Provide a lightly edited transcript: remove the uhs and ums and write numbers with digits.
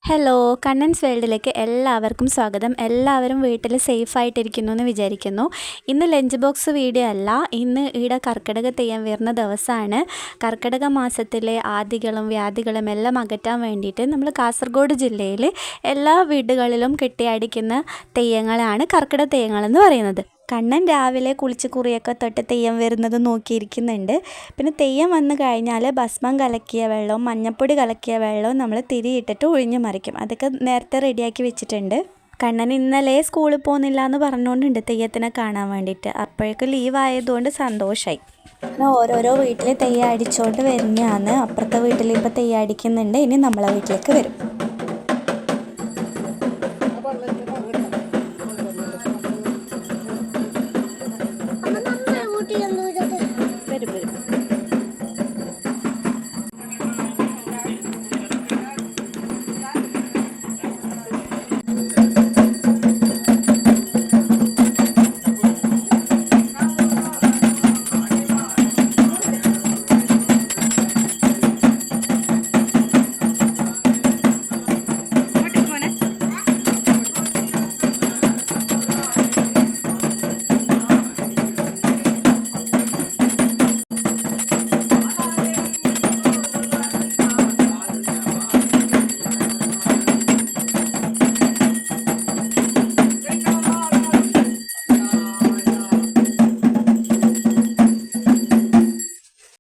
Hello Kannans വേൾഡിലേക്ക് എല്ലാവർക്കും സ്വാഗതം. എല്ലാവരും വീട്ടിൽ സേഫായിട്ടിരിക്കുന്നു എന്ന് വിചാരിക്കുന്നു. ഇന്ന് ലഞ്ച് ബോക്സ് വീഡിയോ അല്ല, ഇന്ന് ഇവിടെ കർക്കിടക തെയ്യം വരുന്ന ദിവസമാണ്. കർക്കിടക മാസത്തിലെ ആദികളും വ്യാധികളും എല്ലാം അകറ്റാൻ വേണ്ടിയിട്ട് നമ്മൾ കാസർഗോഡ് ജില്ലയിൽ എല്ലാ വീടുകളിലും കെട്ടിയടിക്കുന്ന തെയ്യങ്ങളാണ് കർക്കിടക തെയ്യങ്ങളെന്ന് പറയുന്നത്. കണ്ണൻ രാവിലെ കുളിച്ച് കുറിയൊക്കെ തൊട്ട് തെയ്യം വരുന്നത് നോക്കിയിരിക്കുന്നുണ്ട്. പിന്നെ തെയ്യം വന്നു കഴിഞ്ഞാൽ ഭസ്മം കലക്കിയ വെള്ളവും മഞ്ഞൾപ്പൊടി കലക്കിയ വെള്ളവും നമ്മൾ തിരിയിട്ടിട്ട് ഒഴിഞ്ഞു മറിക്കും. അതൊക്കെ നേരത്തെ റെഡിയാക്കി വെച്ചിട്ടുണ്ട്. കണ്ണൻ ഇന്നലെ സ്കൂളിൽ പോകുന്നില്ല എന്ന് പറഞ്ഞുകൊണ്ടുണ്ട് തെയ്യത്തിനെ കാണാൻ വേണ്ടിയിട്ട്. അപ്പോഴേക്കും ലീവ് ആയതുകൊണ്ട് സന്തോഷമായി. പിന്നെ ഓരോരോ വീട്ടിൽ തെയ്യം അടിച്ചുകൊണ്ട് വരുന്നതാണ്. അപ്പുറത്തെ വീട്ടിൽ ഇപ്പോൾ തെയ്യം അടിക്കുന്നുണ്ട്. ഇനി നമ്മളെ വീട്ടിലേക്ക് വരും.